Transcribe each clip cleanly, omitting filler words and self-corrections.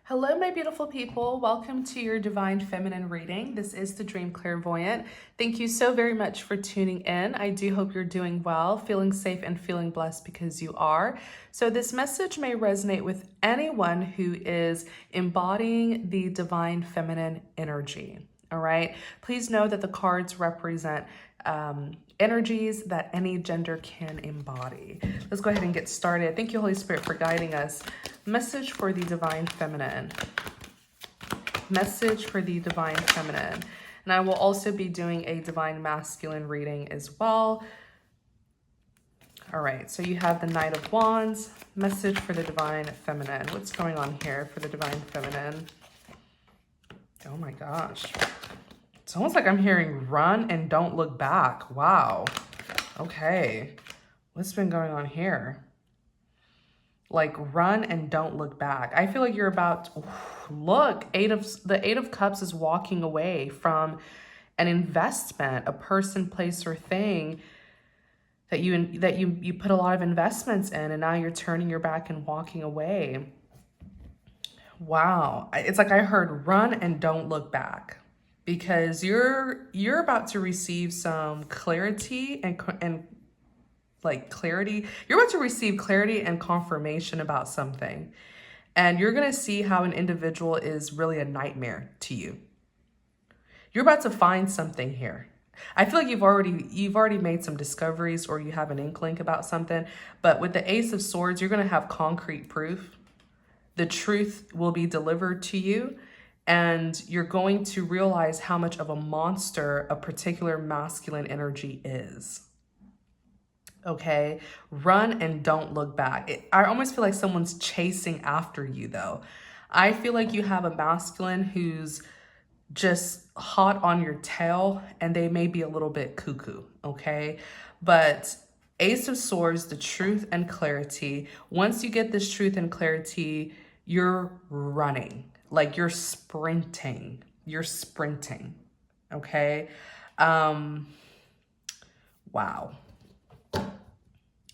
Hello, my beautiful people. Welcome to your Divine Feminine reading. This is the Dream Clairvoyant. Thank you so very much for tuning in. I do hope you're doing well, feeling safe, and feeling blessed because you are. So this message may resonate with anyone who is embodying the Divine Feminine energy. All right. Please know that the cards represent energies that any gender can embody. Let's go ahead and get started. Thank you, Holy Spirit, for guiding us. Message for the Divine Feminine. Message for the Divine Feminine. And I will also be doing a Divine Masculine reading as well. All right, so you have the Knight of Wands. Message for the Divine Feminine. What's going on here for the Divine Feminine? Oh my gosh. It's almost like I'm hearing run and don't look back. Wow. Okay. What's been going on here? Like run and don't look back. I feel like you're about to, look, the Eight of Cups is walking away from an investment, a person, place, or thing that you put a lot of investments in, and now you're turning your back and walking away. Wow. It's like I heard run and don't look back, because you're about to receive some clarity and like clarity. You're about to receive clarity and confirmation about something. And you're going to see how an individual is really a nightmare to you. You're about to find something here. I feel like you've already made some discoveries, or you have an inkling about something. But with the Ace of Swords, you're going to have concrete proof. The truth will be delivered to you, and you're going to realize how much of a monster a particular masculine energy is. Okay, run and don't look back. I almost feel like someone's chasing after you, though. I feel like you have a masculine who's just hot on your tail, and they may be a little bit cuckoo, okay? But Ace of Swords, the truth and clarity. Once you get this truth and clarity, you're running, like you're sprinting. You're sprinting, okay? Wow.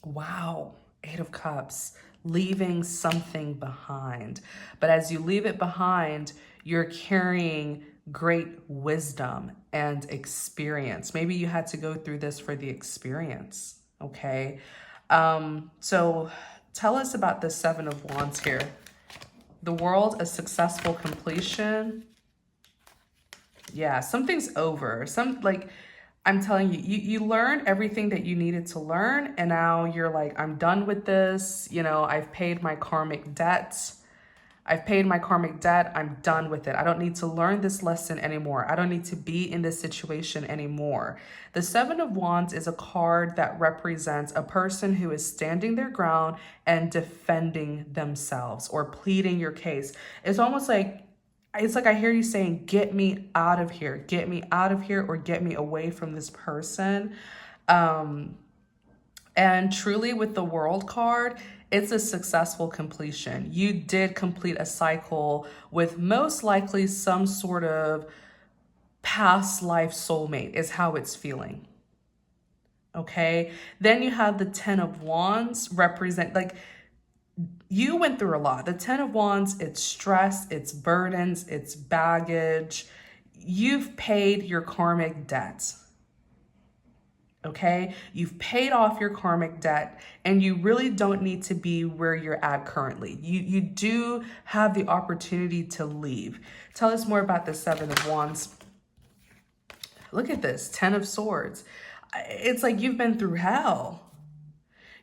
Wow, Eight of Cups, leaving something behind. But as you leave it behind, you're carrying great wisdom and experience. Maybe you had to go through this for the experience, okay? So tell us about the Seven of Wands here. The World, a successful completion. Yeah, something's over. I'm telling you, you learned everything that you needed to learn, and now you're like, I'm done with this. You know, I've paid my karmic debt. I'm done with it. I don't need to learn this lesson anymore. I don't need to be in this situation anymore. The Seven of Wands is a card that represents a person who is standing their ground and defending themselves or pleading your case. It's like I hear you saying, get me out of here, or get me away from this person. And truly, with the World card, it's a successful completion. You did complete a cycle with most likely some sort of past life soulmate, is how it's feeling. Okay. Then you have the Ten of Wands represent, like, you went through a lot. The Ten of Wands, it's stress, it's burdens, it's baggage. You've paid your karmic debt. Okay? You've paid off your karmic debt, and you really don't need to be where you're at currently. You do have the opportunity to leave. Tell us more about the Seven of Wands. Look at this, Ten of Swords. It's like you've been through hell.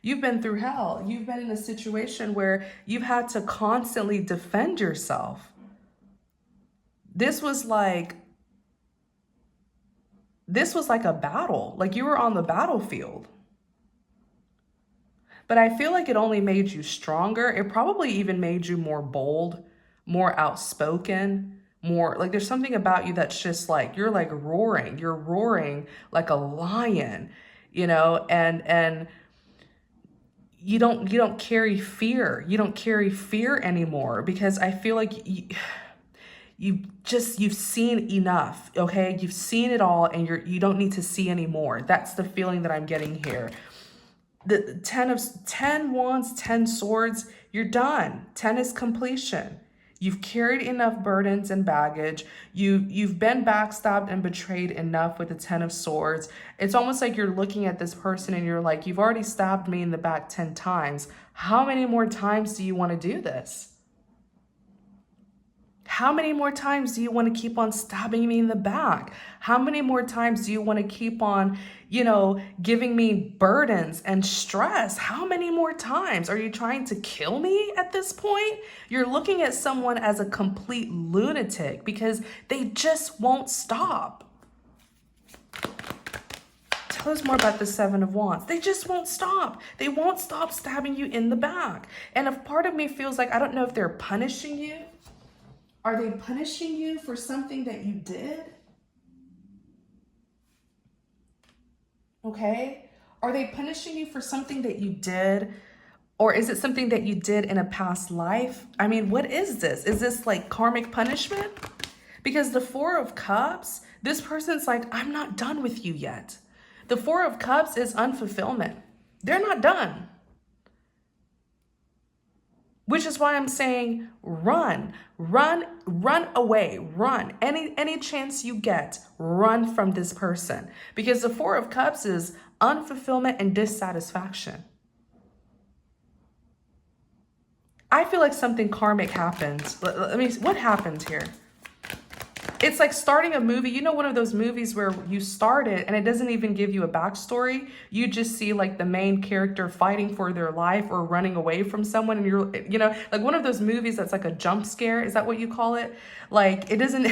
You've been through hell. You've been in a situation where you've had to constantly defend yourself. This was like a battle. Like you were on the battlefield. But I feel like it only made you stronger. It probably even made you more bold, more outspoken, more like there's something about you that's just like, you're like roaring. You're roaring like a lion, you know, and you don't carry fear. You don't carry fear anymore, because I feel like you've seen enough. Okay. You've seen it all, and you don't need to see anymore. That's the feeling that I'm getting here. The 10 Wands, 10 Swords, you're done. 10 is completion. You've carried enough burdens and baggage. You've been backstabbed and betrayed enough with the 10 of Swords. It's almost like you're looking at this person and you're like, you've already stabbed me in the back 10 times. How many more times do you want to do this? How many more times do you want to keep on stabbing me in the back? How many more times do you want to keep on, giving me burdens and stress? How many more times? Are you trying to kill me at this point? You're looking at someone as a complete lunatic because they just won't stop. Tell us more about the 7 of Wands. They just won't stop. They won't stop stabbing you in the back. And if part of me feels like, I don't know if they're punishing you. Are they punishing you for something that you did? Okay? Are they punishing you for something that you did? Or is it something that you did in a past life? I mean, what is this? Is this like karmic punishment? Because the 4 of Cups, this person's like, I'm not done with you yet. The 4 of Cups is unfulfillment. They're not done. Which is why I'm saying run away, run. Any chance you get, run from this person. Because the 4 of Cups is unfulfillment and dissatisfaction. I feel like something karmic happened. Let me, what happened here? It's like starting a movie. You know, one of those movies where you start it and it doesn't even give you a backstory. You just see like the main character fighting for their life or running away from someone. And you're, like one of those movies that's like a jump scare. Is that what you call it? Like it doesn't,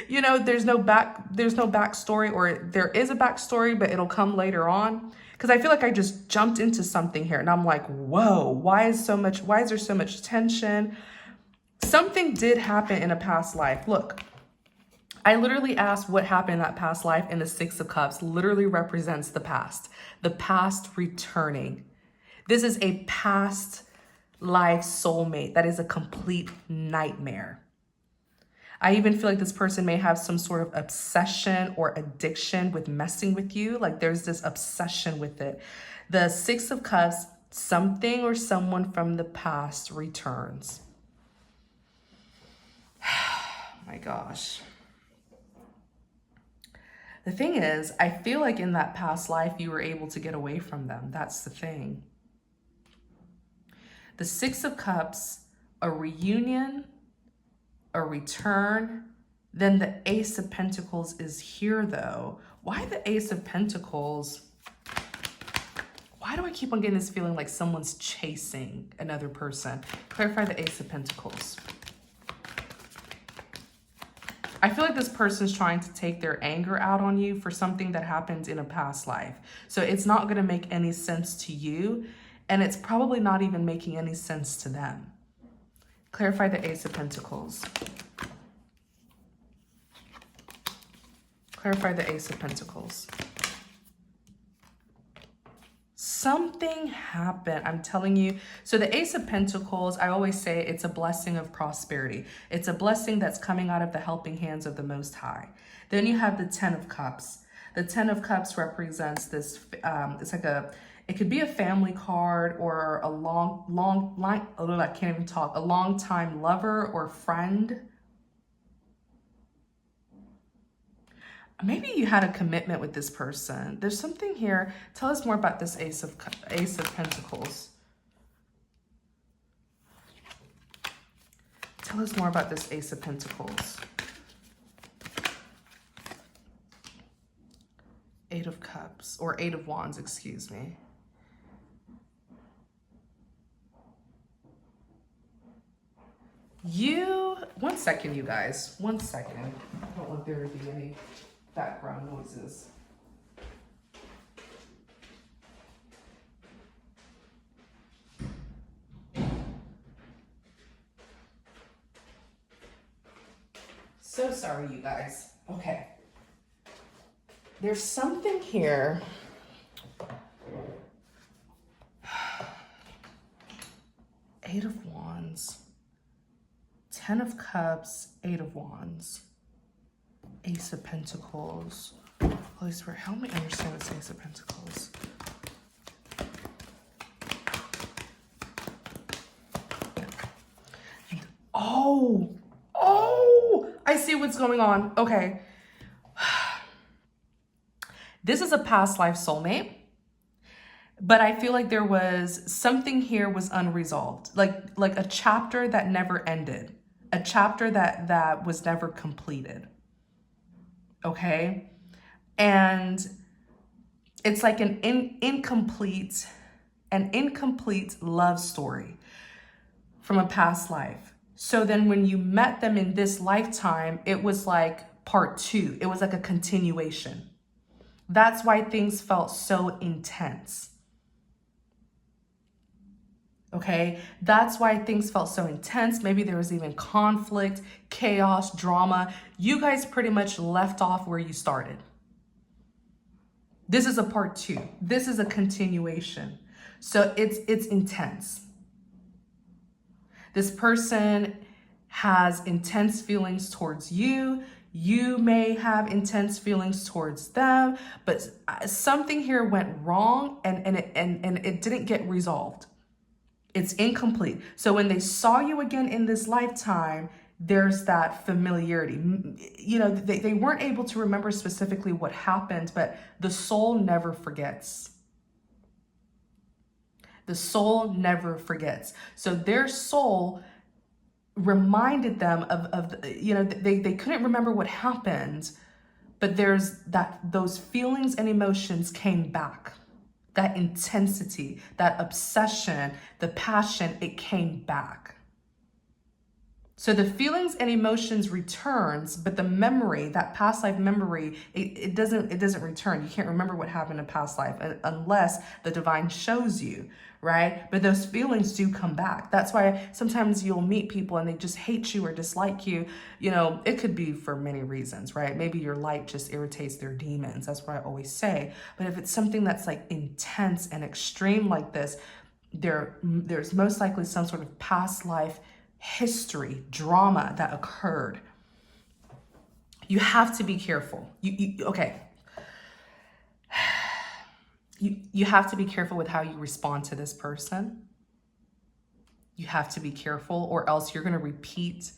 there's no backstory, or there is a backstory, but it'll come later on. Because I feel like I just jumped into something here and I'm like, whoa, why is there so much tension? Something did happen in a past life. Look. I literally asked what happened in that past life, and the 6 of Cups literally represents the past returning. This is a past life soulmate. That is a complete nightmare. I even feel like this person may have some sort of obsession or addiction with messing with you. Like there's this obsession with it. The 6 of Cups, something or someone from the past returns. My gosh. The thing is, I feel like in that past life, you were able to get away from them. That's the thing. The 6 of Cups, a reunion, a return. Then the Ace of Pentacles is here though. Why the Ace of Pentacles? Why do I keep on getting this feeling like someone's chasing another person? Clarify the Ace of Pentacles. I feel like this person's trying to take their anger out on you for something that happened in a past life. So it's not going to make any sense to you, and it's probably not even making any sense to them. Clarify the Ace of Pentacles. Clarify the Ace of Pentacles. Something happened, I'm telling you. So the Ace of Pentacles, I always say it's a blessing of prosperity. It's a blessing that's coming out of the helping hands of the Most High. Then you have the 10 of Cups. The 10 of Cups represents this, it's like it could be a family card or a I can't even talk, a long time lover or friend. Maybe you had a commitment with this person. There's something here. Tell us more about this Ace of Pentacles. Tell us more about this Ace of Pentacles. 8 of Cups, or 8 of Wands, excuse me. One second, you guys. 1 second. I don't want there to be any background noises. So sorry, you guys. Okay. There's something here. Eight of Wands. 10 of Cups. 8 of Wands. Ace of Pentacles. Holy Spirit, help me understand this Ace of Pentacles. Oh, see what's going on. Okay. This is a past life soulmate, but I feel like there was something here was unresolved, like a chapter that never ended, a chapter that was never completed. Okay, and it's like an incomplete love story from a past life. So then when you met them in this lifetime, it was like part two. It was like a continuation. That's why things felt so intense. Okay, that's why things felt so intense. Maybe there was even conflict, chaos, drama. You guys pretty much left off where you started. This is a part two. This is a continuation. So it's intense. This person has intense feelings towards you. You may have intense feelings towards them, but something here went wrong and it didn't get resolved. It's incomplete. So when they saw you again in this lifetime, there's that familiarity. You know, they weren't able to remember specifically what happened, but the soul never forgets. The soul never forgets. So their soul reminded them of you know, they couldn't remember what happened, but there's those feelings and emotions came back. That intensity, that obsession, the passion, it came back. So the feelings and emotions returns, but the memory, that past life memory, it doesn't return. You can't remember what happened in past life unless the divine shows you, right? But those feelings do come back. That's why sometimes you'll meet people and they just hate you or dislike you. You know, it could be for many reasons, right? Maybe your light just irritates their demons. That's what I always say. But if it's something that's like intense and extreme like this, there's most likely some sort of past life history, drama that occurred. You have to be careful. Okay. You have to be careful with how you respond to this person. You have to be careful, or else you're going to repeat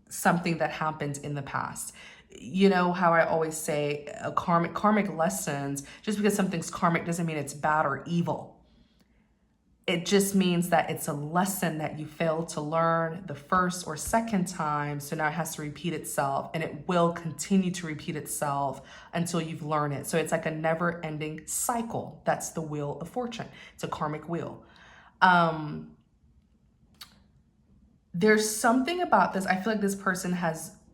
something that happened in the past. You know how I always say karmic lessons, just because something's karmic doesn't mean it's bad or evil. It just means that it's a lesson that you failed to learn the first or second time. So now it has to repeat itself, and it will continue to repeat itself until you've learned it. So it's like a never ending cycle. That's the wheel of fortune. It's a karmic wheel. There's something about this. I feel like this person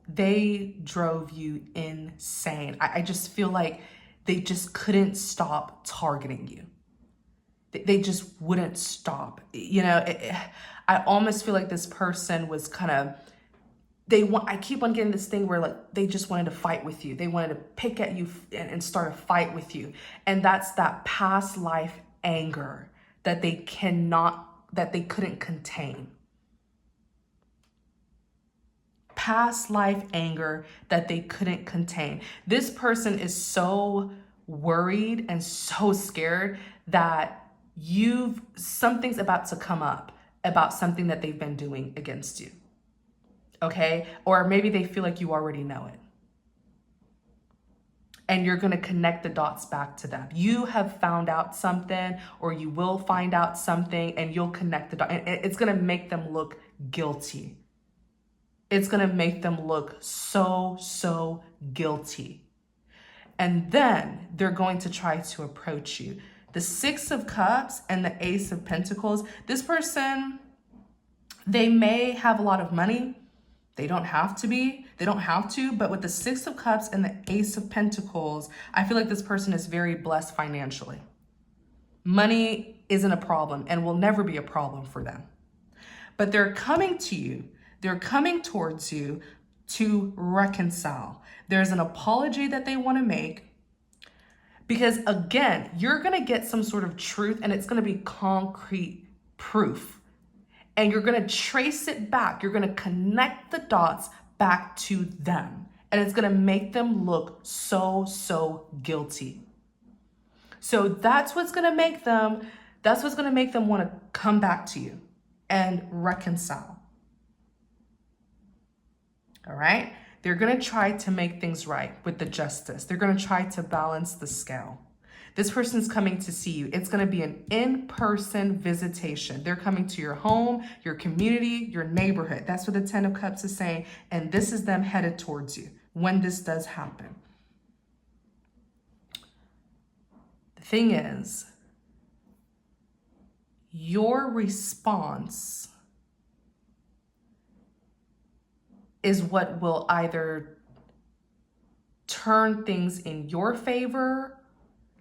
they drove you insane. I just feel like they just couldn't stop targeting you. They just wouldn't stop. You know, I almost feel like this person was kind of, I keep on getting this thing where like, they just wanted to fight with you. They wanted to pick at you and start a fight with you. And that's that past life anger that they couldn't contain. Past life anger that they couldn't contain. This person is so worried and so scared that something's about to come up about something that they've been doing against you. Okay? Or maybe they feel like you already know it. And you're going to connect the dots back to them. You have found out something, or you will find out something, and you'll connect the dots. And it's going to make them look guilty. It's going to make them look so guilty. And then they're going to try to approach you. The Six of Cups and the Ace of Pentacles, this person, they may have a lot of money. They don't have to, but with the Six of Cups and the Ace of Pentacles, I feel like this person is very blessed financially. Money isn't a problem and will never be a problem for them. But they're coming to you. They're coming towards you to reconcile. There's an apology that they want to make. Because again, you're going to get some sort of truth, and it's going to be concrete proof. And you're going to trace it back. You're going to connect the dots back to them. And it's going to make them look so guilty. So that's what's going to make them want to come back to you and reconcile. all right? They're going to try to make things right with the justice. They're going to try to balance the scale. This person's coming to see you. It's going to be an in-person visitation. They're coming to your home, your community, your neighborhood. That's what the 10 of Cups is saying. And this is them headed towards you when this does happen. The thing is, your response is what will either turn things in your favor.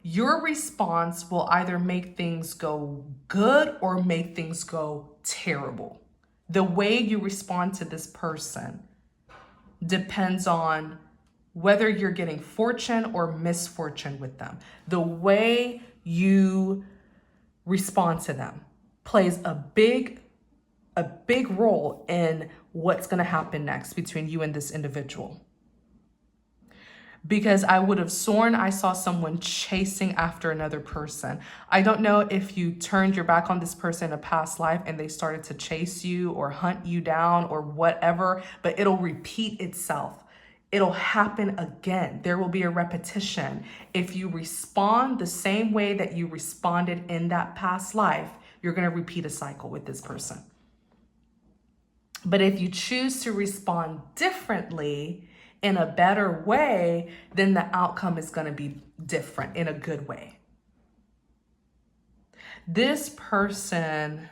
Your response will either make things go good or make things go terrible. The way you respond to this person depends on whether you're getting fortune or misfortune with them. The way you respond to them plays a big role in what's going to happen next between you and this individual. Because I would have sworn I saw someone chasing after another person. I don't know if you turned your back on this person in a past life and they started to chase you or hunt you down or whatever, but it'll repeat itself. It'll happen again. There will be a repetition. If you respond the same way that you responded in that past life, you're going to repeat a cycle with this person. But if you choose to respond differently, in a better way, then the outcome is going to be different in a good way. This person,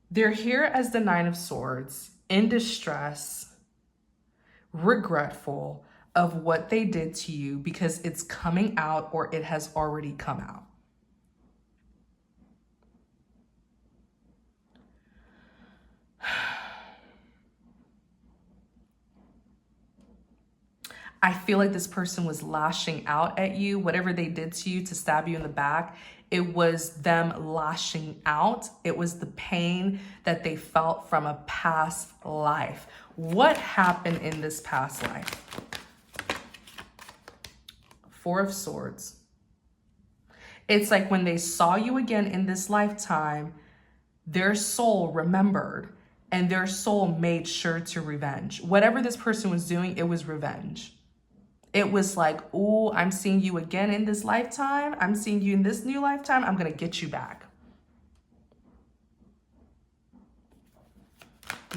they're here as the 9 of Swords, in distress, regretful of what they did to you because it's coming out or it has already come out. I feel like this person was lashing out at you. Whatever they did to you to stab you in the back, it was them lashing out. It was the pain that they felt from a past life. What happened in this past life? 4 of Swords. It's like when they saw you again in this lifetime, their soul remembered and their soul made sure to revenge. Whatever this person was doing, it was revenge. It was like, ooh, I'm seeing you again in this lifetime. I'm seeing you in this new lifetime. I'm going to get you back.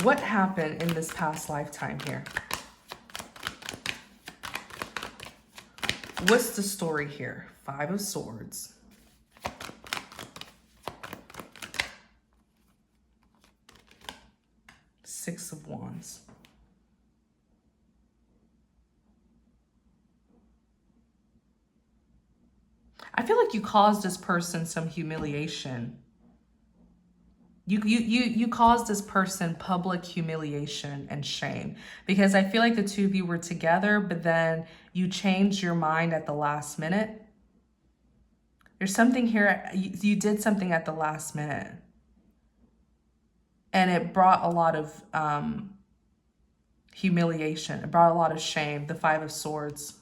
What happened in this past lifetime here? What's the story here? 5 of Swords. Six of Wands. I feel like you caused this person some humiliation. You caused this person public humiliation and shame, because I feel like the two of you were together, but then you changed your mind at the last minute. There's something here, you did something at the last minute. And it brought a lot of humiliation. It brought a lot of shame, the 5 of Swords.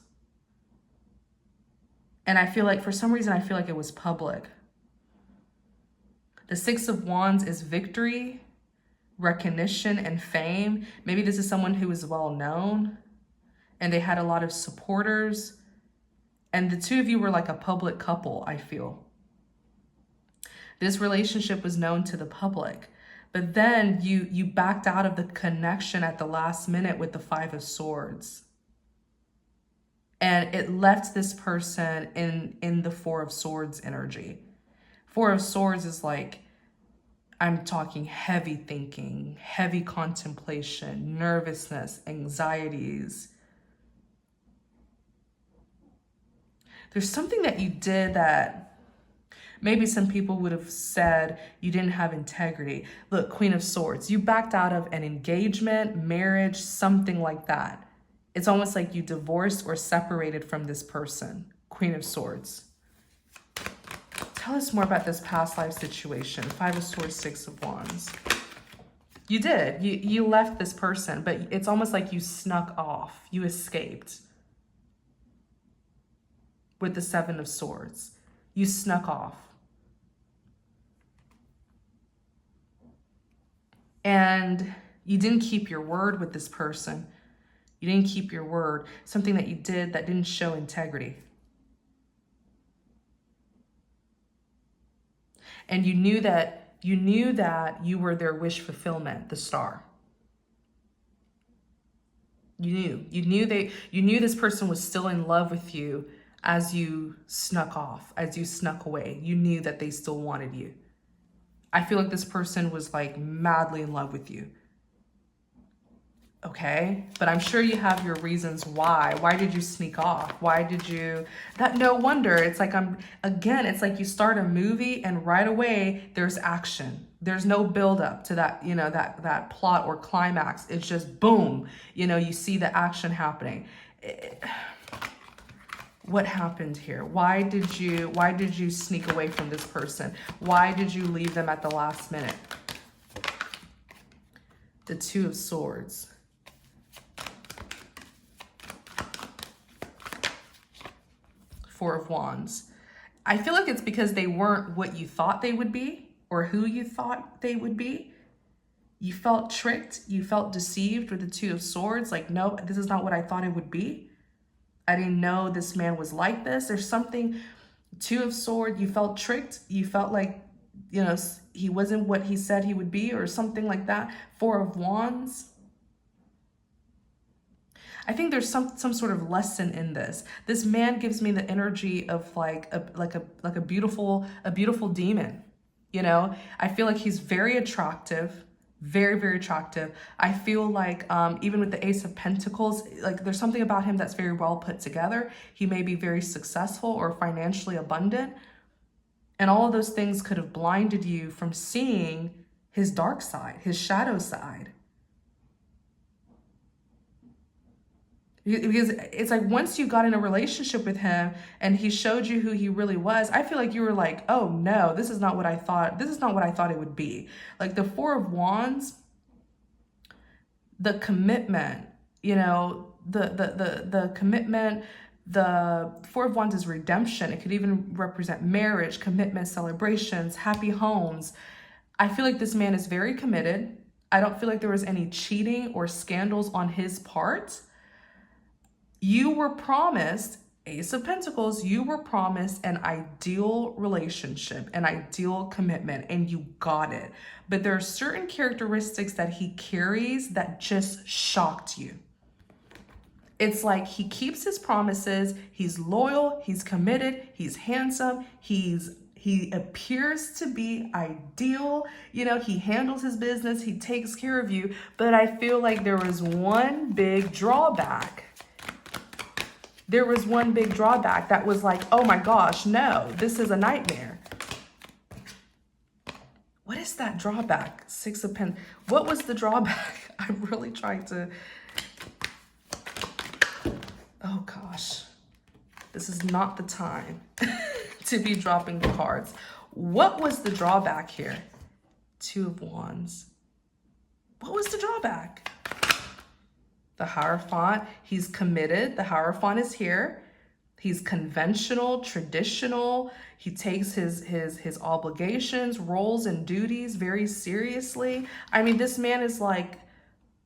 And I feel like, for some reason, I feel like it was public. The 6 of Wands is victory, recognition, and fame. Maybe this is someone who is well known and they had a lot of supporters. And the two of you were like a public couple, I feel. This relationship was known to the public. But then you backed out of the connection at the last minute with the 5 of Swords. And it left this person in the 4 of Swords energy. 4 of Swords is like, I'm talking heavy thinking, heavy contemplation, nervousness, anxieties. There's something that you did that maybe some people would have said you didn't have integrity. Look, Queen of Swords, you backed out of an engagement, marriage, something like that. It's almost like you divorced or separated from this person. Queen of Swords. Tell us more about this past life situation. 5 of Swords, 6 of Wands. You did. You left this person, but it's almost like you snuck off. You escaped. With the 7 of Swords. You snuck off. And You didn't keep your word with this person. You didn't keep your word. Something that you did that didn't show integrity. And you knew that you were their wish fulfillment, the star. You knew this person was still in love with you as you snuck off, as you snuck away. You knew that they still wanted you. I feel like this person was like madly in love with you. Okay, but I'm sure you have your reasons why. Why did you sneak off? Why did you, no wonder. It's like, it's like you start a movie and right away there's action. There's no build up to that, that plot or climax. It's just boom, you see the action happening. What happened here? Why did you sneak away from this person? Why did you leave them at the last minute? The Two of Swords. Four of Wands. I feel like it's because they weren't what you thought they would be or who you thought they would be. You felt tricked. You felt deceived with the Two of Swords. Like, nope, this is not what I thought it would be. I didn't know this man was like this. There's something, Two of Swords, you felt tricked. You felt like, he wasn't what he said he would be or something like that. Four of Wands. I think there's some sort of lesson in this. This man gives me the energy of like a beautiful demon. I feel like he's very attractive, very, very attractive. I feel like even with the Ace of Pentacles, like there's something about him that's very well put together. He may be very successful or financially abundant. And all of those things could have blinded you from seeing his dark side, his shadow side. Because it's like once you got in a relationship with him and he showed you who he really was, I feel like you were like, oh no, this is not what I thought. This is not what I thought it would be. Like the Four of Wands, the commitment, the commitment, the Four of Wands is redemption. It could even represent marriage, commitment, celebrations, happy homes. I feel like this man is very committed. I don't feel like there was any cheating or scandals on his part. You were promised, Ace of Pentacles, you were promised an ideal relationship, an ideal commitment, and you got it. But there are certain characteristics that he carries that just shocked you. It's like he keeps his promises, he's loyal, he's committed, he's handsome, he appears to be ideal, he handles his business, he takes care of you, but I feel like there was one big drawback. There was one big drawback that was like, oh my gosh, no, this is a nightmare. What is that drawback? Six of Pentacles. What was the drawback? I'm really trying to, oh gosh, this is not the time to be dropping the cards. What was the drawback here? Two of Wands. What was the drawback? The Hierophant, he's committed. The Hierophant is here. He's conventional, traditional. He takes his obligations, roles, and duties very seriously. I mean, this man is like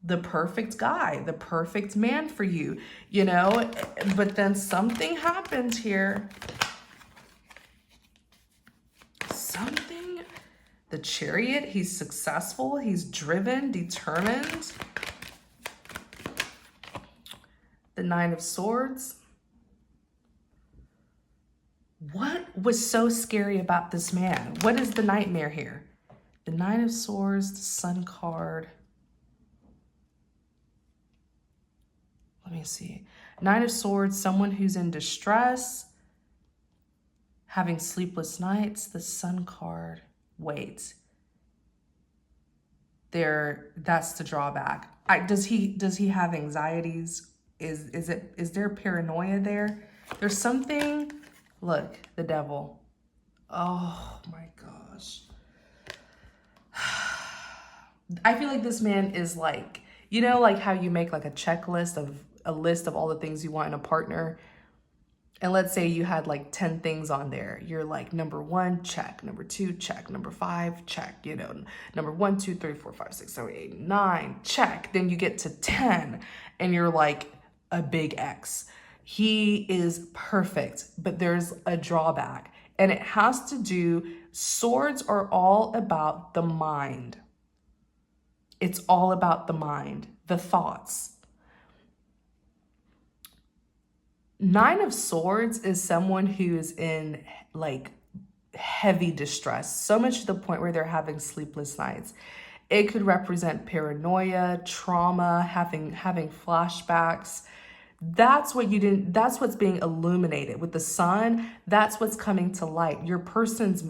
the perfect guy, the perfect man for you, but then something happened here. Something, the Chariot, he's successful, he's driven, determined. The Nine of Swords. What was so scary about this man? What is the nightmare here? The Nine of Swords, the Sun card. Let me see. Nine of Swords, someone who's in distress, having sleepless nights. The Sun card. Wait. That's the drawback. Does he have anxieties? Is there paranoia there? There's something. Look, the Devil. Oh my gosh. I feel like this man is like, like how you make like a checklist of a list of all the things you want in a partner. And let's say you had like 10 things on there. You're like, number 1, check. Number 2, check. Number 5, check. You know, number 1, 2, 3, 4, 5, 6, 7, 8, 9, check. Then you get to 10 and you're like a big X. He is perfect, but there's a drawback. And it has to do, swords are all about the mind. It's all about the mind, the thoughts. 9 of Swords is someone who is in like heavy distress, so much to the point where they're having sleepless nights. It could represent paranoia, trauma, having flashbacks. That's what you didn't, that's what's being illuminated with the sun. That's what's coming to light. Your person's,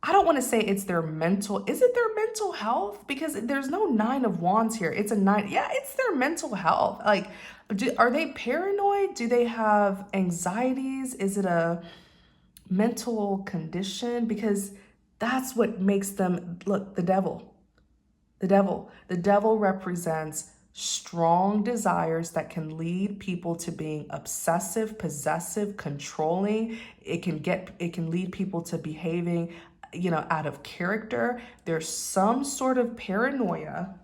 I don't want to say it's their mental, is it their mental health? Because there's no 9 of Wands here. It's a 9. Yeah, it's their mental health. Like, are they paranoid? Do they have anxieties? Is it a mental condition? Because that's what makes them, look, the devil. The devil represents strong desires that can lead people to being obsessive, possessive, controlling. It can lead people to behaving, you know, out of character. There's some sort of paranoia.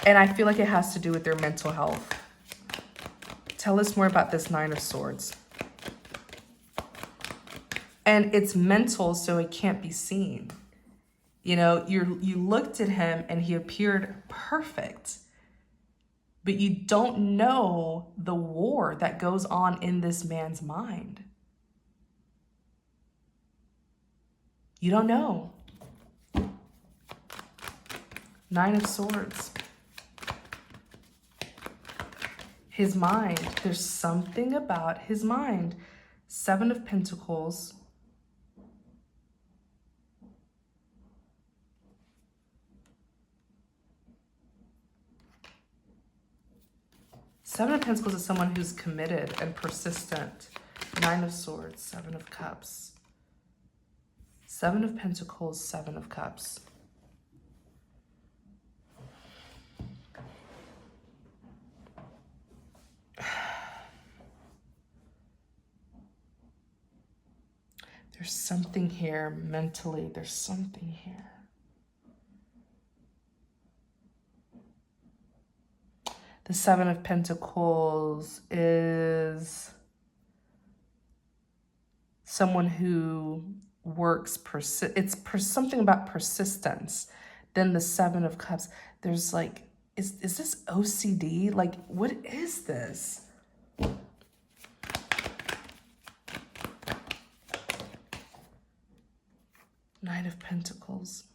And I feel like it has to do with their mental health. Tell us more about this 9 of Swords. And it's mental, so it can't be seen. You know, you looked at him and he appeared perfect, but you don't know the war that goes on in this man's mind. You don't know. 9 of Swords. His mind, there's something about his mind. 7 of Pentacles. Seven of Pentacles is someone who's committed and persistent. 9 of Swords, 7 of Cups. 7 of Pentacles, 7 of Cups. There's something here mentally. There's something here. The 7 of Pentacles is someone who works, something about persistence. Then the 7 of Cups, there's like, is this OCD? Like, what is this? Nine of Pentacles.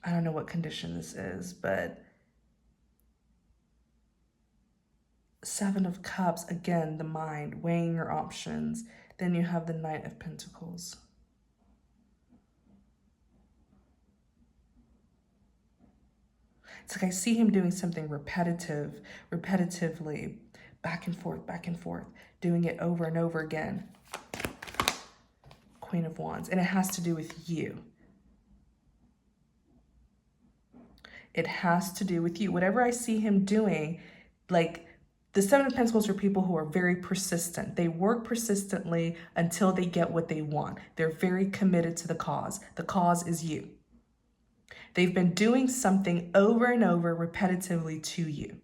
I don't know what condition this is, but 7 of Cups, again, the mind, weighing your options. Then you have the Knight of Pentacles. It's like I see him doing something repetitively, back and forth, doing it over and over again. Queen of Wands, and it has to do with you. It has to do with you. Whatever I see him doing, like the 7 of Pentacles are people who are very persistent. They work persistently until they get what they want. They're very committed to the cause. The cause is you. They've been doing something over and over repetitively to you.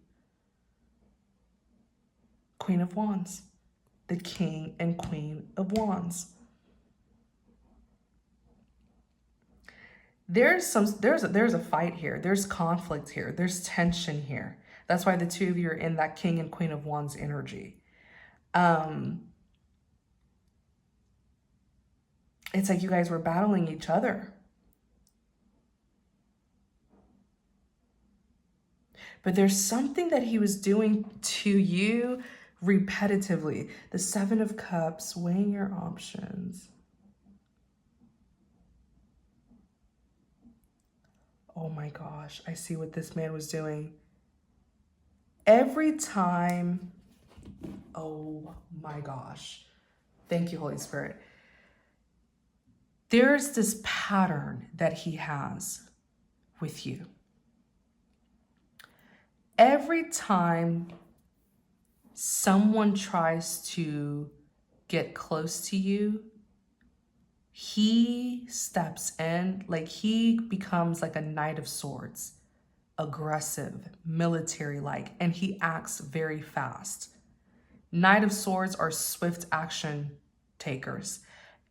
Queen of Wands, the King and Queen of Wands. There's a fight here. There's conflict here. There's tension here. That's why the two of you are in that King and Queen of Wands energy. It's like you guys were battling each other. But there's something that he was doing to you repetitively. The 7 of Cups, weighing your options. Oh my gosh, I see what this man was doing. Every time, oh my gosh. Thank you, Holy Spirit. There's this pattern that he has with you. Every time someone tries to get close to you, he steps in, like he becomes like a knight of swords, aggressive, military-like, and he acts very fast. Knight of Swords are swift action takers.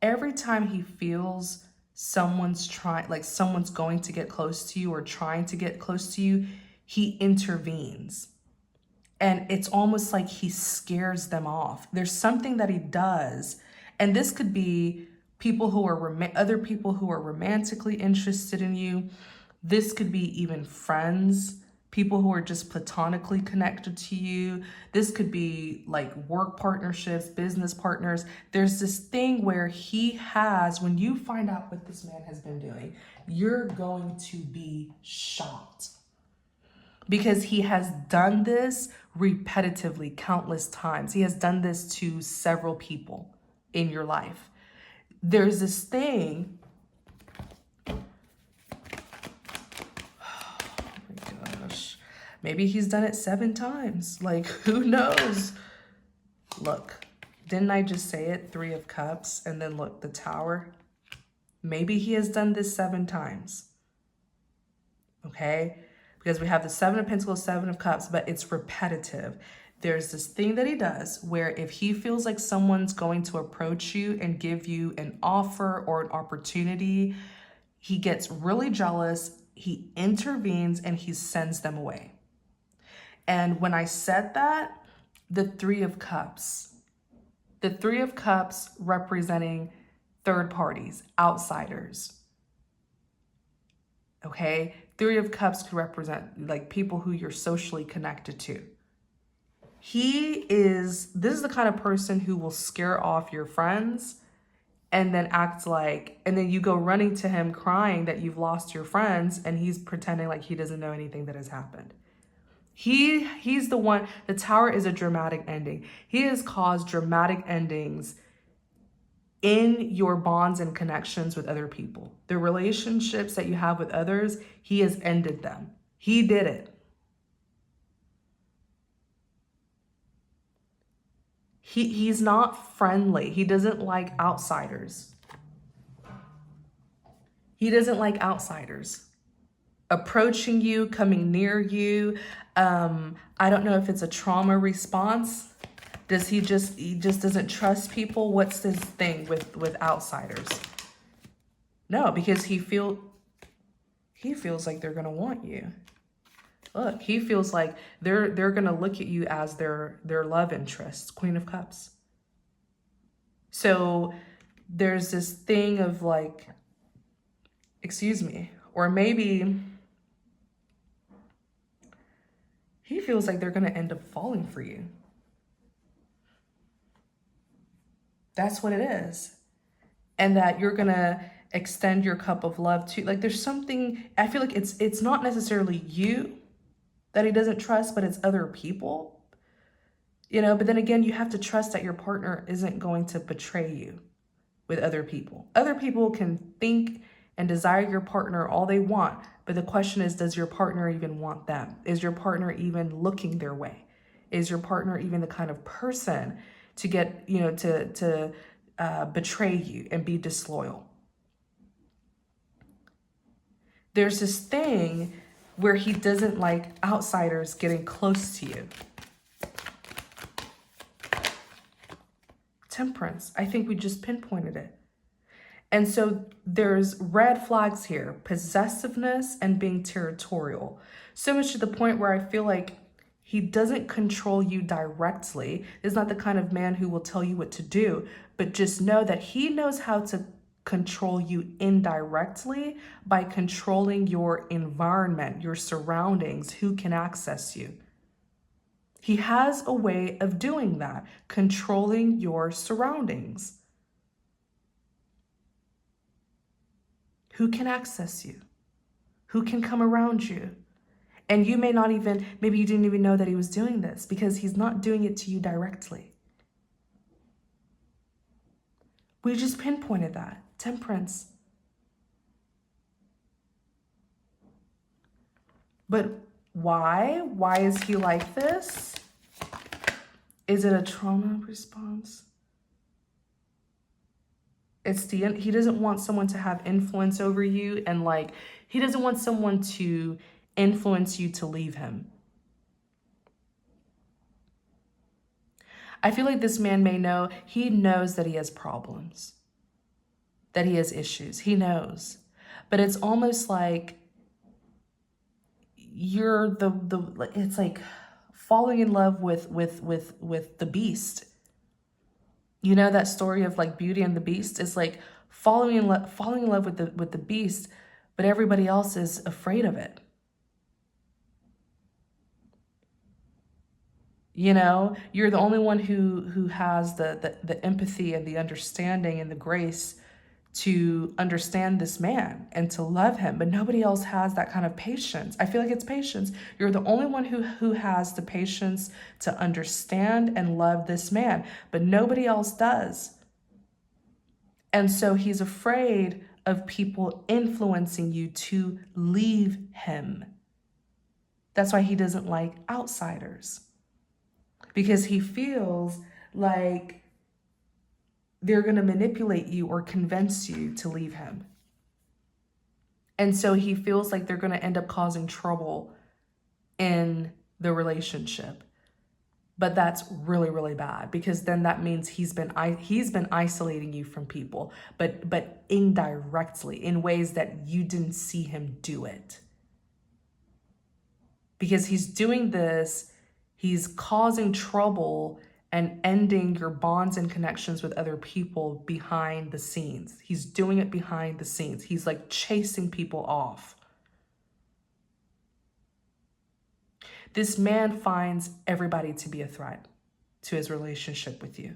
Every time he feels someone's going to get close to you or trying to get close to you, he intervenes. And it's almost like he scares them off. There's something that he does, and this could be people who are other people who are romantically interested in you. This could be even friends, people who are just platonically connected to you. This could be like work partnerships, business partners. There's this thing where he has, when you find out what this man has been doing, you're going to be shocked. Because he has done this repetitively, countless times. He has done this to several people in your life. There's this thing. Oh my gosh. Maybe he's done it 7 times. Like, who knows? Look, didn't I just say it? 3 of Cups, and then look, the Tower. Maybe he has done this 7 times. Okay? Because we have the 7 of Pentacles, 7 of Cups, but it's repetitive. There's this thing that he does where if he feels like someone's going to approach you and give you an offer or an opportunity, he gets really jealous, he intervenes, and he sends them away. And when I said that, the 3 of Cups representing third parties, outsiders. Okay? 3 of Cups could represent like people who you're socially connected to. This is the kind of person who will scare off your friends and then and then you go running to him crying that you've lost your friends, and he's pretending like he doesn't know anything that has happened. He's the one, the Tower is a dramatic ending. He has caused dramatic endings in your bonds and connections with other people. The relationships that you have with others, he has ended them. He did it. He's not friendly. He doesn't like outsiders. He doesn't like outsiders approaching you, coming near you. I don't know if it's a trauma response. He just doesn't trust people? What's his thing with outsiders? No, because he feels like they're gonna want you. Look, he feels like they're gonna look at you as their love interest, Queen of Cups. So there's this thing of like, excuse me, or maybe he feels like they're gonna end up falling for you. That's what it is. And that you're gonna extend your cup of love to, like, there's something, I feel like it's not necessarily you that he doesn't trust, but it's other people, you know. But then again, you have to trust that your partner isn't going to betray you with other people. Other people can think and desire your partner all they want, but the question is, does your partner even want them? Is your partner even looking their way? Is your partner even the kind of person to get, you know, to betray you and be disloyal? There's this thing where he doesn't like outsiders getting close to you. Temperance. I think we just pinpointed it. And so there's red flags here: possessiveness and being territorial. So much to the point where I feel like he doesn't control you directly. He's not the kind of man who will tell you what to do, but just know that he knows how to control you indirectly by controlling your environment, your surroundings, who can access you. He has a way of doing that, controlling your surroundings. Who can access you? Who can come around you? And you may not even, maybe you didn't even know that he was doing this because he's not doing it to you directly. We just pinpointed that. Temperance. But why? Why is he like this? Is it a trauma response? It's he doesn't want someone to have influence over you, and like, he doesn't want someone to influence you to leave him. I feel like this man may know, he knows that he has problems, that he has issues. He knows. But it's almost like you're it's like falling in love with the beast. You know that story of like Beauty and the Beast? It's like falling in love with the beast, but everybody else is afraid of it. You know, you're the only one who has the empathy and the understanding and the grace to understand this man and to love him, but nobody else has that kind of patience. I feel like it's patience. You're the only one who has the patience to understand and love this man, but nobody else does. And so he's afraid of people influencing you to leave him. That's why he doesn't like outsiders, because he feels like they're going to manipulate you or convince you to leave him. And so he feels like they're going to end up causing trouble in the relationship. But that's really, really bad, because then that means he's been isolating you from people, but indirectly, in ways that you didn't see him do it. Because he's doing this, he's causing trouble and ending your bonds and connections with other people behind the scenes. He's doing it behind the scenes. He's like chasing people off. This man finds everybody to be a threat to his relationship with you.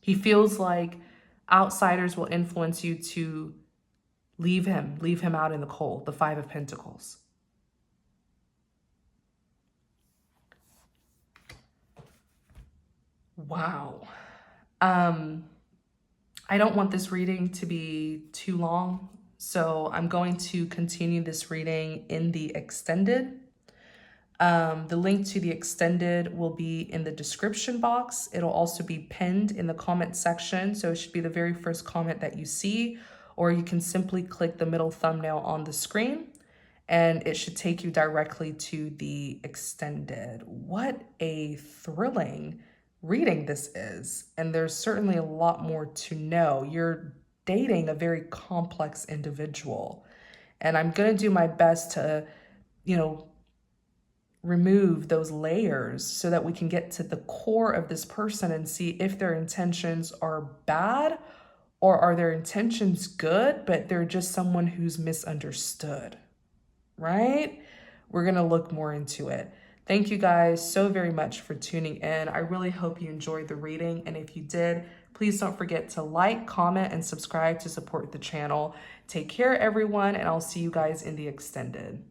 He feels like outsiders will influence you to leave him out in the cold, the Five of Pentacles. Wow. I don't want this reading to be too long, so I'm going to continue this reading in the extended. The link to the extended will be in the description box. It'll also be pinned in the comment section, so it should be the very first comment that you see, or you can simply click the middle thumbnail on the screen and it should take you directly to the extended. What a thrilling reading this is. And there's certainly a lot more to know. You're dating a very complex individual. And I'm going to do my best to, remove those layers so that we can get to the core of this person and see if their intentions are bad, or are their intentions good, but they're just someone who's misunderstood, right? We're going to look more into it. Thank you guys so very much for tuning in. I really hope you enjoyed the reading. And if you did, please don't forget to like, comment, and subscribe to support the channel. Take care, everyone, and I'll see you guys in the extended.